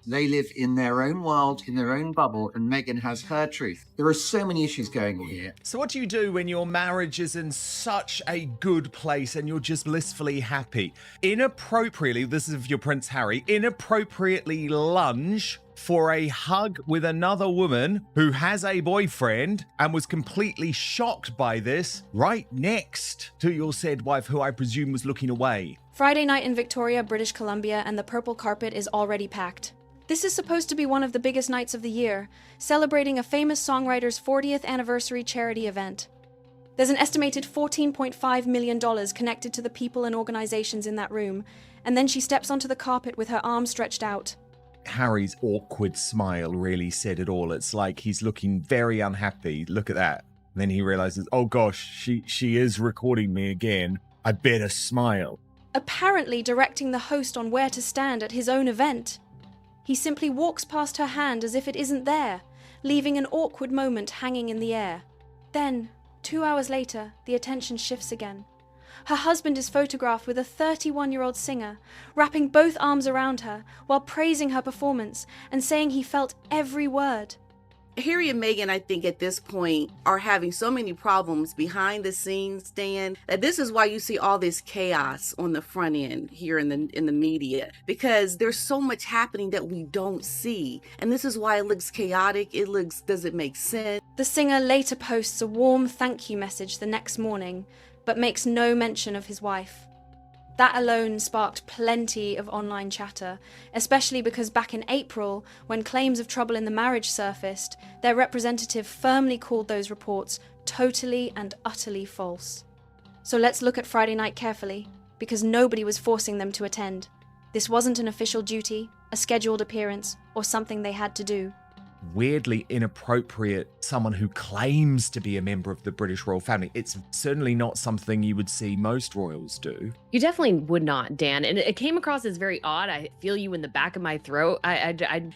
They live in their own world, in their own bubble, and Meghan has her truth. There are so many issues going on here. So what do you do when your marriage is in such a good place and you're just blissfully happy? Inappropriately, this is of your Prince Harry, inappropriately lunge for a hug with another woman who has a boyfriend and was completely shocked by this right next to your said wife, who I presume was looking away. Friday night in Victoria, British Columbia, and the purple carpet is already packed. This is supposed to be one of the biggest nights of the year, celebrating a famous songwriter's 40th anniversary charity event. There's an estimated $14.5 million connected to the people and organizations in that room, and then she steps onto the carpet with her arms stretched out. Harry's awkward smile really said it all. It's like he's looking very unhappy. Look at that. And then he realizes, oh gosh, she is recording me again. I better smile. Apparently directing the host on where to stand at his own event. He simply walks past her hand as if it isn't there, leaving an awkward moment hanging in the air. Then, 2 hours later, the attention shifts again. Her husband is photographed with a 31-year-old singer, wrapping both arms around her while praising her performance and saying he felt every word. Harry and Meghan, I think at this point, are having so many problems behind the scenes, Dan, that this is why you see all this chaos on the front end here in the media, because there's so much happening that we don't see. And this is why it looks chaotic. Doesn't make sense. The singer later posts a warm thank you message the next morning, but makes no mention of his wife. That alone sparked plenty of online chatter, especially because back in April, when claims of trouble in the marriage surfaced, their representative firmly called those reports totally and utterly false. So let's look at Friday night carefully, because nobody was forcing them to attend. This wasn't an official duty, a scheduled appearance, or something they had to do. Weirdly inappropriate, someone who claims to be a member of the British royal family. It's certainly not something you would see most royals do. You definitely would not, Dan. And it came across as very odd. I feel you in the back of my throat.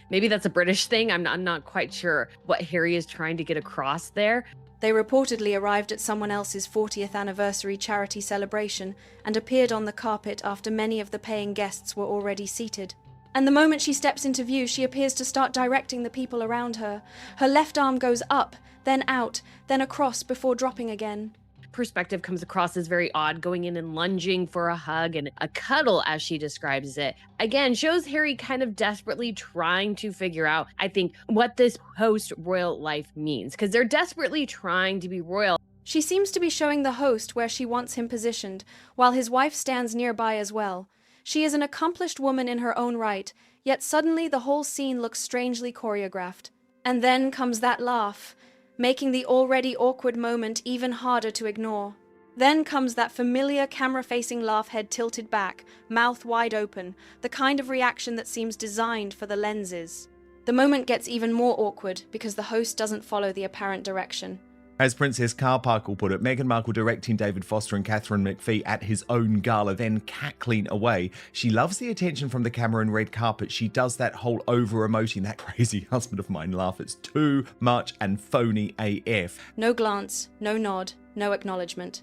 Maybe that's a British thing. I'm not quite sure what Harry is trying to get across there. They reportedly arrived at someone else's 40th anniversary charity celebration and appeared on the carpet after many of the paying guests were already seated. And the moment she steps into view, she appears to start directing the people around her. Her left arm goes up, then out, then across before dropping again. Perspective comes across as very odd, going in and lunging for a hug and a cuddle, as she describes it. Again, shows Harry kind of desperately trying to figure out, I think, what this post-royal life means, because they're desperately trying to be royal. She seems to be showing the host where she wants him positioned, while his wife stands nearby as well. She is an accomplished woman in her own right, yet suddenly the whole scene looks strangely choreographed. And then comes that laugh, making the already awkward moment even harder to ignore. Then comes that familiar camera-facing laugh, head tilted back, mouth wide open, the kind of reaction that seems designed for the lenses. The moment gets even more awkward because the host doesn't follow the apparent direction. As Princess Carparkle put it, Meghan Markle directing David Foster and Catherine McPhee at his own gala, then cackling away. She loves the attention from the camera and red carpet. She does that whole over-emoting, that crazy husband of mine laugh. It's too much and phony AF. No glance, no nod, no acknowledgement.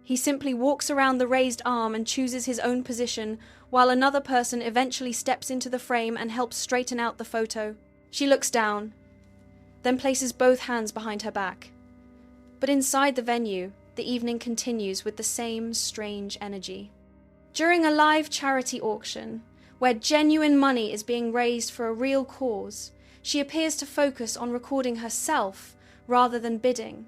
He simply walks around the raised arm and chooses his own position, while another person eventually steps into the frame and helps straighten out the photo. She looks down, then places both hands behind her back. But inside the venue, the evening continues with the same strange energy. During a live charity auction, where genuine money is being raised for a real cause, she appears to focus on recording herself rather than bidding.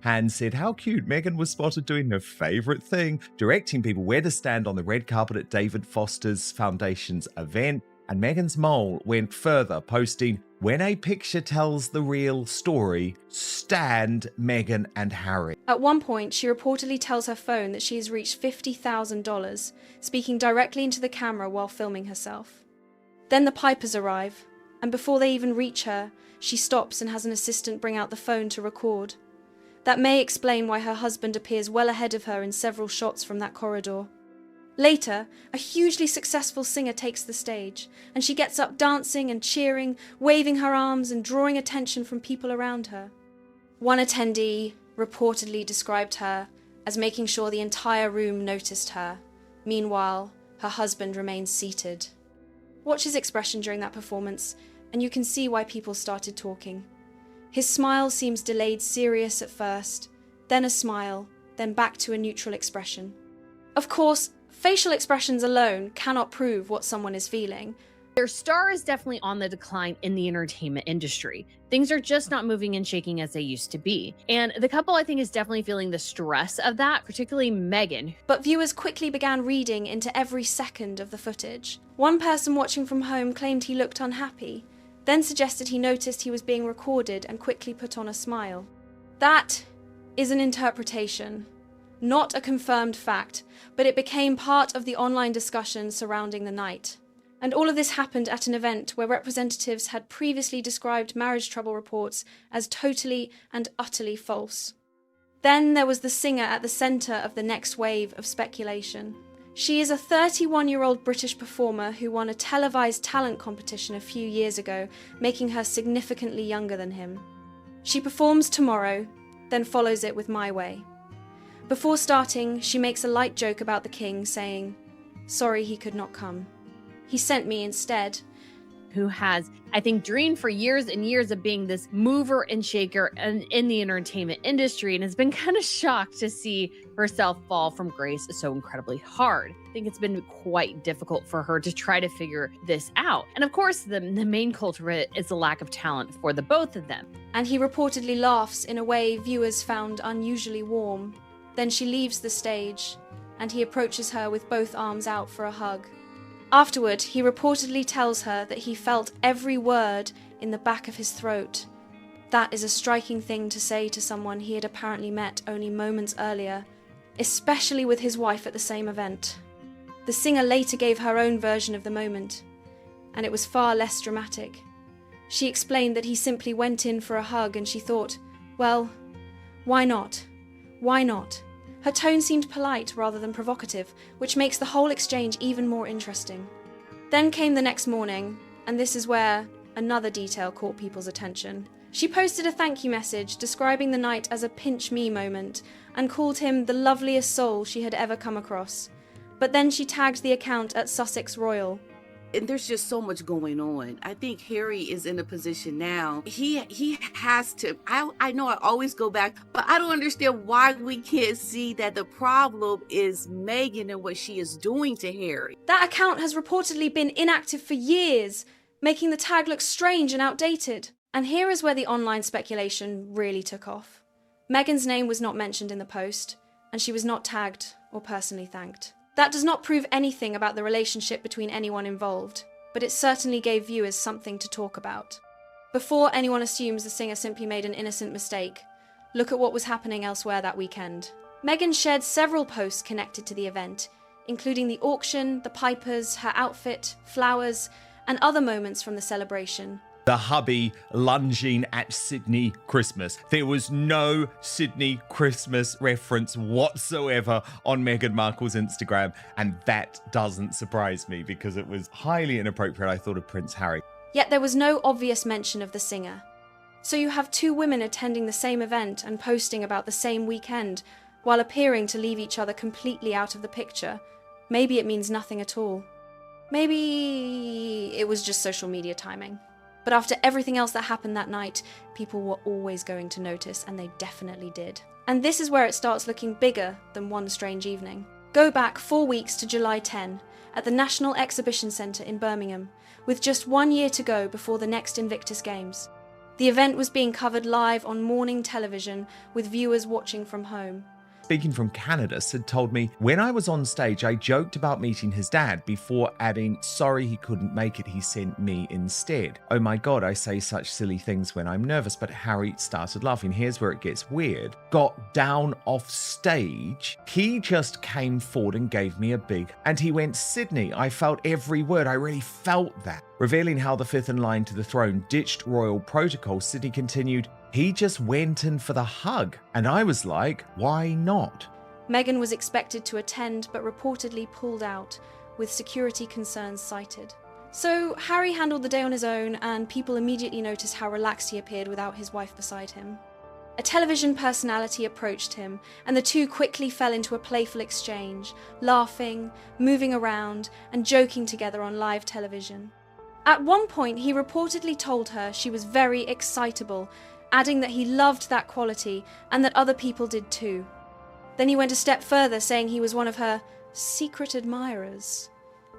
Han said how cute Meghan was spotted doing her favourite thing, directing people where to stand on the red carpet at David Foster's Foundation's event. And Meghan's mole went further, posting, "When a picture tells the real story, stand Meghan and Harry." At one point, she reportedly tells her phone that she has reached $50,000, speaking directly into the camera while filming herself. Then the Pipers arrive, and before they even reach her, she stops and has an assistant bring out the phone to record. That may explain why her husband appears well ahead of her in several shots from that corridor. Later, a hugely successful singer takes the stage, and she gets up dancing and cheering, waving her arms and drawing attention from people around her. One attendee reportedly described her as making sure the entire room noticed her. Meanwhile, her husband remains seated. Watch his expression during that performance, and you can see why people started talking. His smile seems delayed serious at first, then a smile, then back to a neutral expression. Of course, facial expressions alone cannot prove what someone is feeling. Their star is definitely on the decline in the entertainment industry. Things are just not moving and shaking as they used to be. And the couple, I think, is definitely feeling the stress of that, particularly Meghan. But viewers quickly began reading into every second of the footage. One person watching from home claimed he looked unhappy, then suggested he noticed he was being recorded and quickly put on a smile. That is an interpretation, not a confirmed fact, but it became part of the online discussion surrounding the night. And all of this happened at an event where representatives had previously described marriage trouble reports as totally and utterly false. Then there was the singer at the centre of the next wave of speculation. She is a 31-year-old British performer who won a televised talent competition a few years ago, making her significantly younger than him. She performs tomorrow, then follows it with My Way. Before starting, she makes a light joke about the king, saying, "Sorry he could not come. He sent me instead." Who has, I think, dreamed for years and years of being this mover and shaker in the entertainment industry, and has been kind of shocked to see herself fall from grace so incredibly hard. I think it's been quite difficult for her to try to figure this out. And of course, the main culprit is the lack of talent for the both of them. And he reportedly laughs in a way viewers found unusually warm. Then she leaves the stage, and he approaches her with both arms out for a hug. Afterward, he reportedly tells her that he felt every word in the back of his throat. That is a striking thing to say to someone he had apparently met only moments earlier, especially with his wife at the same event. The singer later gave her own version of the moment, and it was far less dramatic. She explained that he simply went in for a hug, and she thought, well, why not? Why not? Her tone seemed polite rather than provocative, which makes the whole exchange even more interesting. Then came the next morning, and this is where another detail caught people's attention. She posted a thank you message describing the night as a pinch me moment and called him the loveliest soul she had ever come across. But then she tagged the account at Sussex Royal. And there's just so much going on. I think Harry is in a position now. He has to. I know I always go back, but I don't understand why we can't see that the problem is Meghan and what she is doing to Harry. That account has reportedly been inactive for years, making the tag look strange and outdated. And here is where the online speculation really took off. Meghan's name was not mentioned in the post, and she was not tagged or personally thanked. That does not prove anything about the relationship between anyone involved, but it certainly gave viewers something to talk about. Before anyone assumes the singer simply made an innocent mistake, look at what was happening elsewhere that weekend. Meghan shared several posts connected to the event, including the auction, the pipers, her outfit, flowers, and other moments from the celebration. The hubby lunging at Sydney Christmas. There was no Sydney Christmas reference whatsoever on Meghan Markle's Instagram, and that doesn't surprise me because it was highly inappropriate, I thought, of Prince Harry. Yet there was no obvious mention of the singer. So you have two women attending the same event and posting about the same weekend, while appearing to leave each other completely out of the picture. Maybe it means nothing at all. Maybe it was just social media timing. But after everything else that happened that night, people were always going to notice, and they definitely did. And this is where it starts looking bigger than one strange evening. Go back 4 weeks to July 10, at the National Exhibition Centre in Birmingham, with just 1 year to go before the next Invictus Games. The event was being covered live on morning television, with viewers watching from home. Speaking from Canada, Sid told me, when I was on stage, I joked about meeting his dad before adding, sorry he couldn't make it, he sent me instead. Oh my God, I say such silly things when I'm nervous, but Harry started laughing. Here's where it gets weird. Got down off stage, he just came forward and gave me a big, and he went, Sydney, I felt every word, I really felt that. Revealing how the fifth in line to the throne ditched royal protocol, Sydney continued, he just went in for the hug. And I was like, why not? Meghan was expected to attend, but reportedly pulled out, with security concerns cited. So Harry handled the day on his own, and people immediately noticed how relaxed he appeared without his wife beside him. A television personality approached him, and the two quickly fell into a playful exchange, laughing, moving around, and joking together on live television. At one point, he reportedly told her she was very excitable, adding that he loved that quality and that other people did too. Then he went a step further, saying he was one of her secret admirers.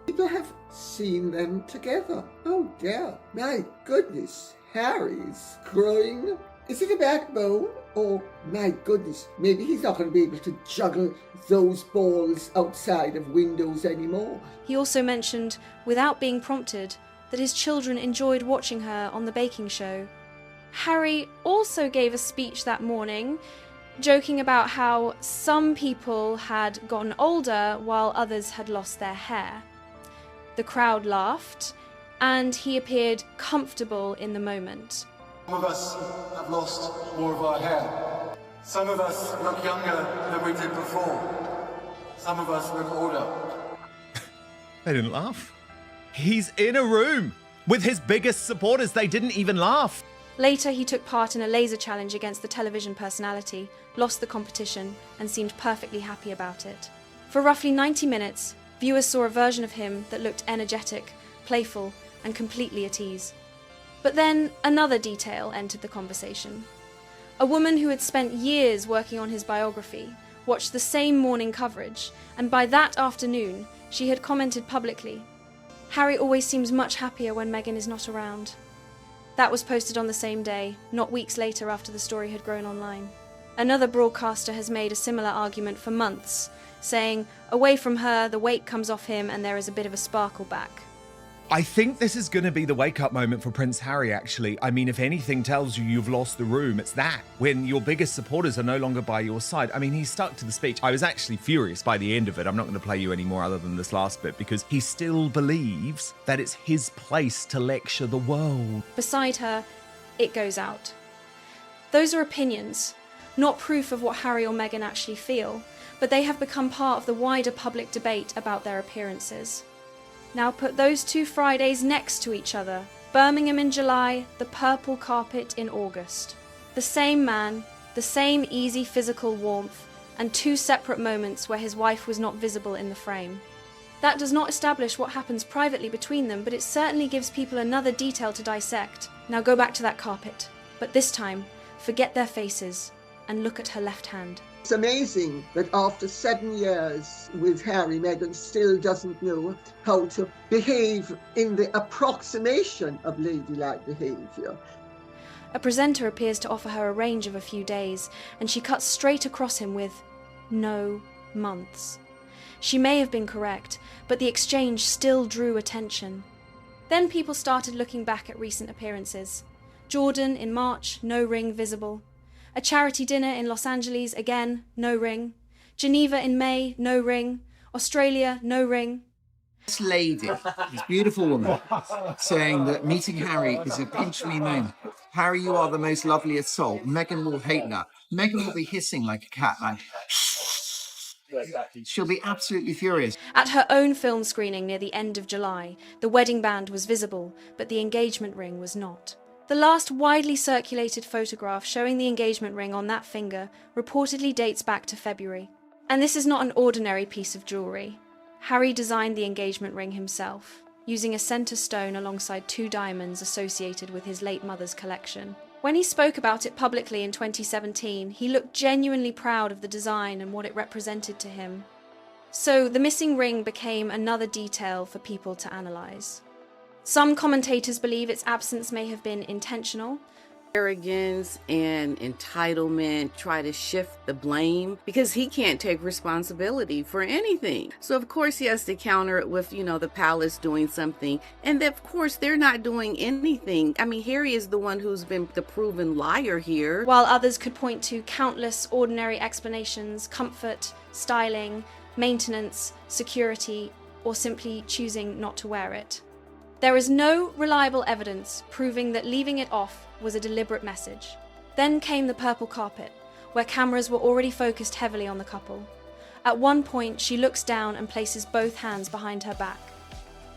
People have seen them together. Oh dear, my goodness, Harry's growing. Is it a backbone? Or, my goodness, maybe he's not going to be able to juggle those balls outside of windows anymore. He also mentioned, without being prompted, that his children enjoyed watching her on the baking show. Harry also gave a speech that morning, joking about how some people had gotten older while others had lost their hair. The crowd laughed, and he appeared comfortable in the moment. Some of us have lost more of our hair. Some of us look younger than we did before. Some of us look older. They didn't laugh. He's in a room with his biggest supporters. They didn't even laugh. Later, he took part in a laser challenge against the television personality, lost the competition, and seemed perfectly happy about it. For roughly 90 minutes, viewers saw a version of him that looked energetic, playful, and completely at ease. But then another detail entered the conversation. A woman who had spent years working on his biography watched the same morning coverage, and by that afternoon, she had commented publicly, "Harry always seems much happier when Meghan is not around." That was posted on the same day, not weeks later after the story had grown online. Another broadcaster has made a similar argument for months, saying, away from her, the weight comes off him and there is a bit of a sparkle back. I think this is going to be the wake-up moment for Prince Harry, actually. I mean, if anything tells you you've lost the room, it's that. When your biggest supporters are no longer by your side. I mean, he stuck to the speech. I was actually furious by the end of it. I'm not going to play you any more other than this last bit, because he still believes that it's his place to lecture the world. Beside her, it goes out. Those are opinions, not proof of what Harry or Meghan actually feel, but they have become part of the wider public debate about their appearances. Now put those two Fridays next to each other. Birmingham in July, the purple carpet in August. The same man, the same easy physical warmth, and two separate moments where his wife was not visible in the frame. That does not establish what happens privately between them, but it certainly gives people another detail to dissect. Now go back to that carpet, but this time, forget their faces and look at her left hand. It's amazing that after 7 years with Harry, Meghan still doesn't know how to behave in the approximation of ladylike behaviour. A presenter appears to offer her a range of a few days, and she cuts straight across him with, "No months." She may have been correct, but the exchange still drew attention. Then people started looking back at recent appearances. Jordan in March, no ring visible. A charity dinner in Los Angeles, again, no ring. Geneva in May, no ring. Australia, no ring. This lady, this beautiful woman, saying that meeting Harry is a pinch me moment. Harry, you are the most loveliest soul. Meghan will hate that. Meghan will be hissing like a cat, like, she'll be absolutely furious. At her own film screening near the end of July, the wedding band was visible, but the engagement ring was not. The last widely circulated photograph showing the engagement ring on that finger reportedly dates back to February. And this is not an ordinary piece of jewellery. Harry designed the engagement ring himself, using a centre stone alongside 2 diamonds associated with his late mother's collection. When he spoke about it publicly in 2017, he looked genuinely proud of the design and what it represented to him. So the missing ring became another detail for people to analyse. Some commentators believe its absence may have been intentional. Arrogance and entitlement try to shift the blame because he can't take responsibility for anything. So of course he has to counter it with, the palace doing something. And of course they're not doing anything. I mean, Harry is the one who's been the proven liar here. While others could point to countless ordinary explanations, comfort, styling, maintenance, security, or simply choosing not to wear it. There is no reliable evidence proving that leaving it off was a deliberate message. Then came the purple carpet, where cameras were already focused heavily on the couple. At one point, she looks down and places both hands behind her back.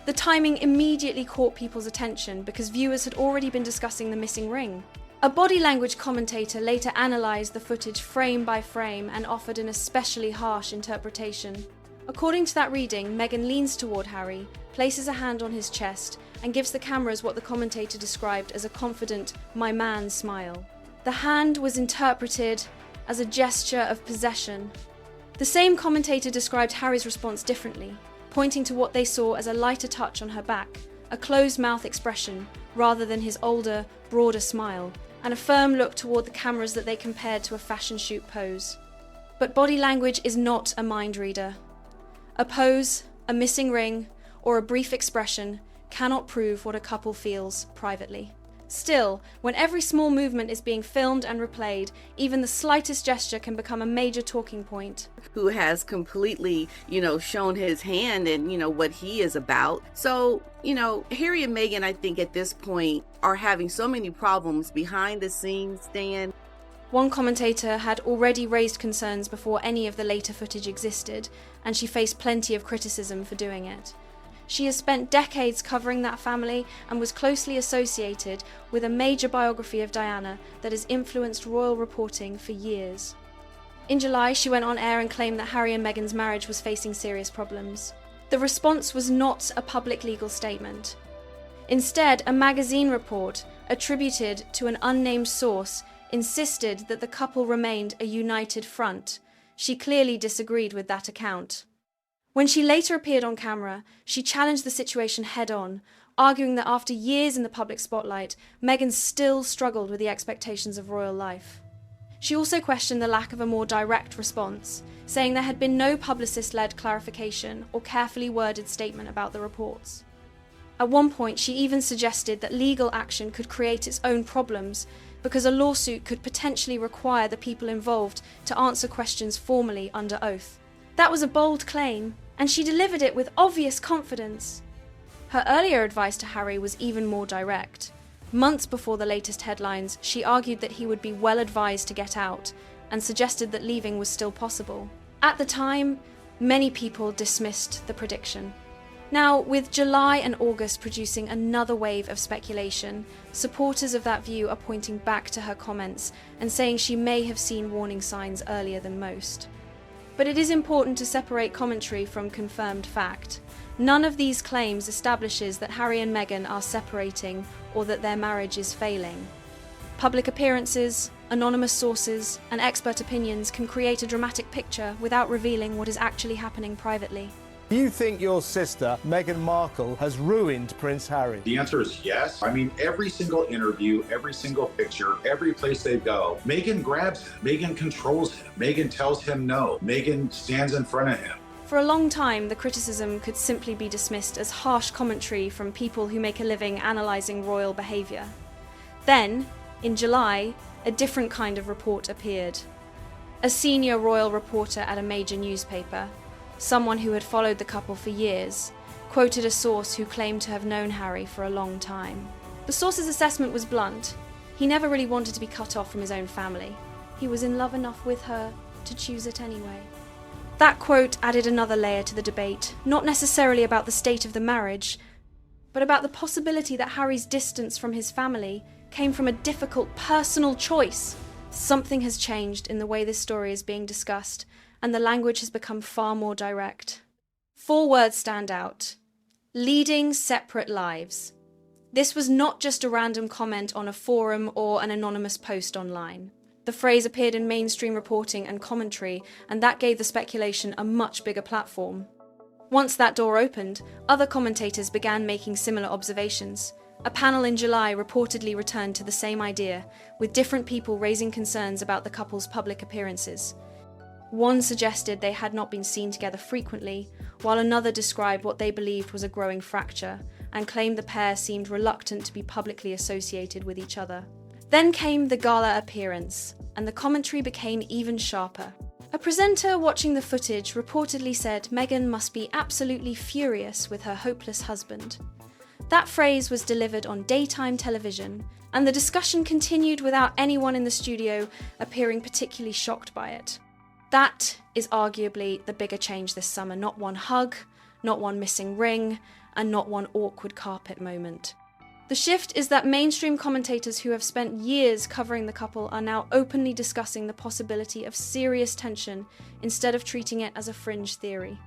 The timing immediately caught people's attention because viewers had already been discussing the missing ring. A body language commentator later analysed the footage frame by frame and offered an especially harsh interpretation. According to that reading, Meghan leans toward Harry, places a hand on his chest, and gives the cameras what the commentator described as a confident, "my man" smile. The hand was interpreted as a gesture of possession. The same commentator described Harry's response differently, pointing to what they saw as a lighter touch on her back, a closed mouth expression, rather than his older, broader smile, and a firm look toward the cameras that they compared to a fashion shoot pose. But body language is not a mind reader. A pose, a missing ring, or a brief expression cannot prove what a couple feels privately. Still, when every small movement is being filmed and replayed, even the slightest gesture can become a major talking point. Who has completely, shown his hand and, what he is about. So, Harry and Meghan, I think at this point, are having so many problems behind the scenes, Dan. One commentator had already raised concerns before any of the later footage existed, and she faced plenty of criticism for doing it. She has spent decades covering that family and was closely associated with a major biography of Diana that has influenced royal reporting for years. In July, she went on air and claimed that Harry and Meghan's marriage was facing serious problems. The response was not a public legal statement. Instead, a magazine report attributed to an unnamed source insisted that the couple remained a united front. She clearly disagreed with that account. When she later appeared on camera, she challenged the situation head-on, arguing that after years in the public spotlight, Meghan still struggled with the expectations of royal life. She also questioned the lack of a more direct response, saying there had been no publicist-led clarification or carefully worded statement about the reports. At one point, she even suggested that legal action could create its own problems because a lawsuit could potentially require the people involved to answer questions formally under oath. That was a bold claim, and she delivered it with obvious confidence. Her earlier advice to Harry was even more direct. Months before the latest headlines, she argued that he would be well advised to get out and suggested that leaving was still possible. At the time, many people dismissed the prediction. Now, with July and August producing another wave of speculation, supporters of that view are pointing back to her comments and saying she may have seen warning signs earlier than most. But it is important to separate commentary from confirmed fact. None of these claims establishes that Harry and Meghan are separating or that their marriage is failing. Public appearances, anonymous sources, and expert opinions can create a dramatic picture without revealing what is actually happening privately. Do you think your sister, Meghan Markle, has ruined Prince Harry? The answer is yes. I mean, every single interview, every single picture, every place they go, Meghan grabs him. Meghan controls him. Meghan tells him no. Meghan stands in front of him. For a long time, the criticism could simply be dismissed as harsh commentary from people who make a living analysing royal behaviour. Then, in July, a different kind of report appeared. A senior royal reporter at a major newspaper, someone who had followed the couple for years, quoted a source who claimed to have known Harry for a long time. The source's assessment was blunt. He never really wanted to be cut off from his own family. He was in love enough with her to choose it anyway. That quote added another layer to the debate, not necessarily about the state of the marriage, but about the possibility that Harry's distance from his family came from a difficult personal choice. Something has changed in the way this story is being discussed, and the language has become far more direct. 4 words stand out: leading separate lives. This was not just a random comment on a forum or an anonymous post online. The phrase appeared in mainstream reporting and commentary, and that gave the speculation a much bigger platform. Once that door opened, other commentators began making similar observations. A panel in July reportedly returned to the same idea, with different people raising concerns about the couple's public appearances. One suggested they had not been seen together frequently, while another described what they believed was a growing fracture, and claimed the pair seemed reluctant to be publicly associated with each other. Then came the gala appearance, and the commentary became even sharper. A presenter watching the footage reportedly said Meghan must be absolutely furious with her hopeless husband. That phrase was delivered on daytime television, and the discussion continued without anyone in the studio appearing particularly shocked by it. That is arguably the bigger change this summer. Not one hug, not one missing ring, and not one awkward carpet moment. The shift is that mainstream commentators who have spent years covering the couple are now openly discussing the possibility of serious tension instead of treating it as a fringe theory.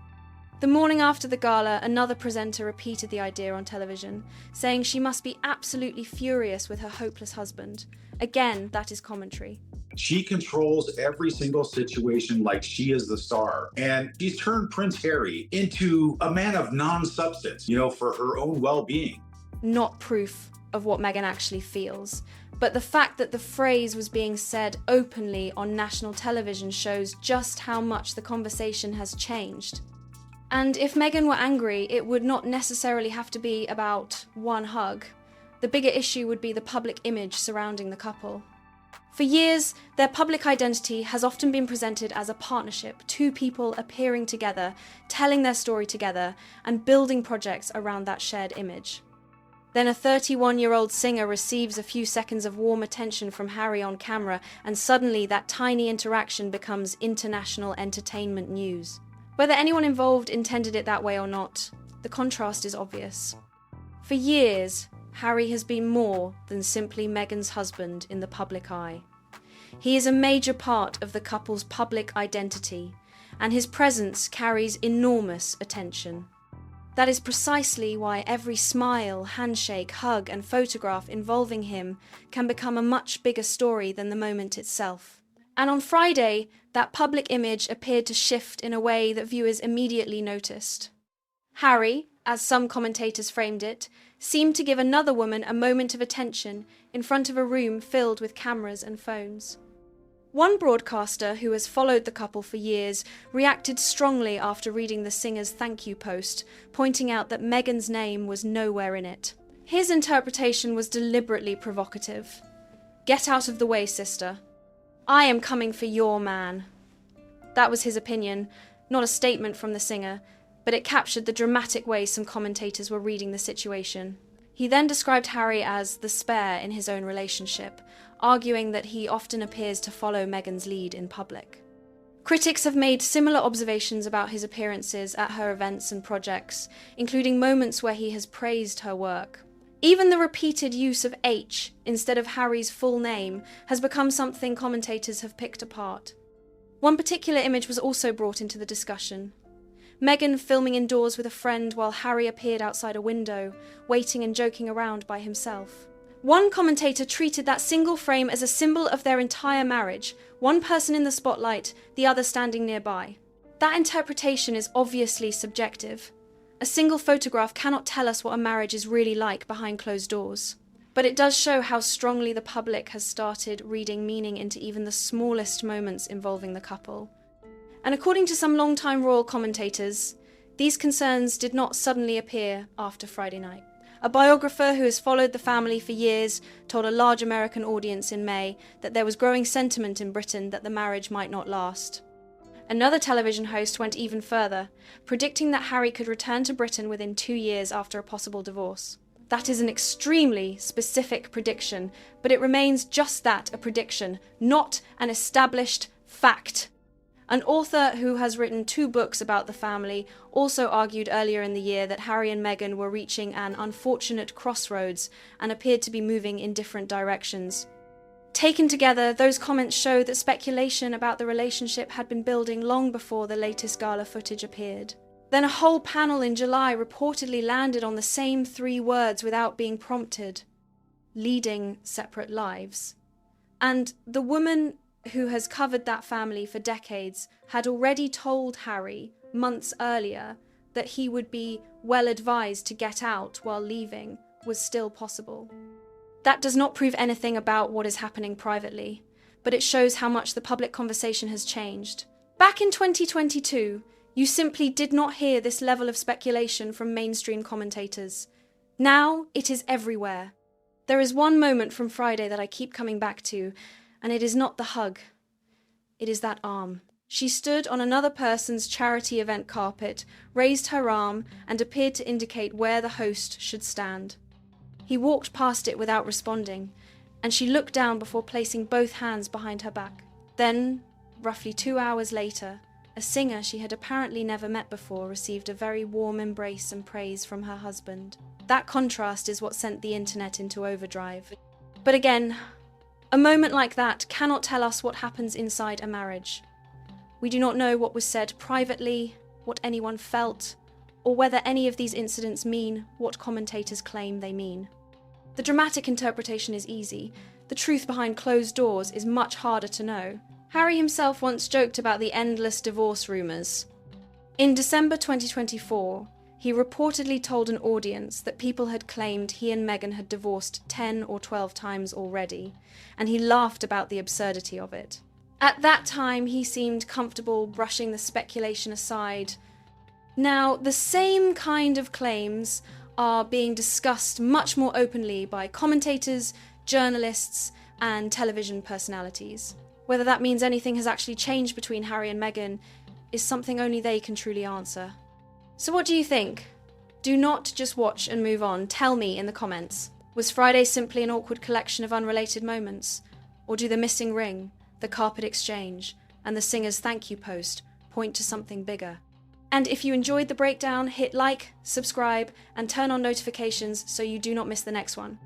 The morning after the gala, another presenter repeated the idea on television, saying she must be absolutely furious with her hopeless husband. Again, that is commentary. She controls every single situation like she is the star. And she's turned Prince Harry into a man of non-substance, for her own well-being. Not proof of what Meghan actually feels, but the fact that the phrase was being said openly on national television shows just how much the conversation has changed. And if Meghan were angry, it would not necessarily have to be about one hug. The bigger issue would be the public image surrounding the couple. For years, their public identity has often been presented as a partnership, two people appearing together, telling their story together, and building projects around that shared image. Then a 31-year-old singer receives a few seconds of warm attention from Harry on camera, and suddenly that tiny interaction becomes international entertainment news. Whether anyone involved intended it that way or not, the contrast is obvious. For years, Harry has been more than simply Meghan's husband in the public eye. He is a major part of the couple's public identity, and his presence carries enormous attention. That is precisely why every smile, handshake, hug, and photograph involving him can become a much bigger story than the moment itself. And on Friday, that public image appeared to shift in a way that viewers immediately noticed. Harry, as some commentators framed it, seemed to give another woman a moment of attention in front of a room filled with cameras and phones. One broadcaster who has followed the couple for years reacted strongly after reading the singer's thank you post, pointing out that Meghan's name was nowhere in it. His interpretation was deliberately provocative. "Get out of the way, sister. I am coming for your man." That was his opinion, not a statement from the singer, but it captured the dramatic way some commentators were reading the situation. He then described Harry as the spare in his own relationship, arguing that he often appears to follow Meghan's lead in public. Critics have made similar observations about his appearances at her events and projects, including moments where he has praised her work. Even the repeated use of H instead of Harry's full name has become something commentators have picked apart. One particular image was also brought into the discussion. Meghan filming indoors with a friend while Harry appeared outside a window, waiting and joking around by himself. One commentator treated that single frame as a symbol of their entire marriage, one person in the spotlight, the other standing nearby. That interpretation is obviously subjective. A single photograph cannot tell us what a marriage is really like behind closed doors. But it does show how strongly the public has started reading meaning into even the smallest moments involving the couple. And according to some longtime royal commentators, these concerns did not suddenly appear after Friday night. A biographer who has followed the family for years told a large American audience in May that there was growing sentiment in Britain that the marriage might not last. Another television host went even further, predicting that Harry could return to Britain within 2 years after a possible divorce. That is an extremely specific prediction, but it remains just that, a prediction, not an established fact. An author who has written 2 books about the family also argued earlier in the year that Harry and Meghan were reaching an unfortunate crossroads and appeared to be moving in different directions. Taken together, those comments show that speculation about the relationship had been building long before the latest gala footage appeared. Then a whole panel in July reportedly landed on the same 3 words without being prompted: leading separate lives. And the woman who has covered that family for decades had already told Harry months earlier that he would be well advised to get out while leaving was still possible. That does not prove anything about what is happening privately, but it shows how much the public conversation has changed. Back in 2022, you simply did not hear this level of speculation from mainstream commentators. Now it is everywhere. There is one moment from Friday that I keep coming back to, and it is not the hug. It is that arm. She stood on another person's charity event carpet, raised her arm, and appeared to indicate where the host should stand. He walked past it without responding, and she looked down before placing both hands behind her back. Then, roughly 2 hours later, A singer she had apparently never met before received a very warm embrace and praise from her husband. That contrast is what sent the internet into overdrive. But again, a moment like that cannot tell us what happens inside a marriage. We do not know what was said privately, what anyone felt, or whether any of these incidents mean what commentators claim they mean. The dramatic interpretation is easy. The truth behind closed doors is much harder to know. Harry himself once joked about the endless divorce rumours. In December 2024, he reportedly told an audience that people had claimed he and Meghan had divorced 10 or 12 times already, and he laughed about the absurdity of it. At that time, he seemed comfortable brushing the speculation aside. Now, the same kind of claims are being discussed much more openly by commentators, journalists, and television personalities. Whether that means anything has actually changed between Harry and Meghan is something only they can truly answer. So what do you think? Do not just watch and move on. Tell me in the comments. Was Friday simply an awkward collection of unrelated moments? Or do the missing ring, the carpet exchange, and the singer's thank you post point to something bigger? And if you enjoyed the breakdown, hit like, subscribe, and turn on notifications so you do not miss the next one.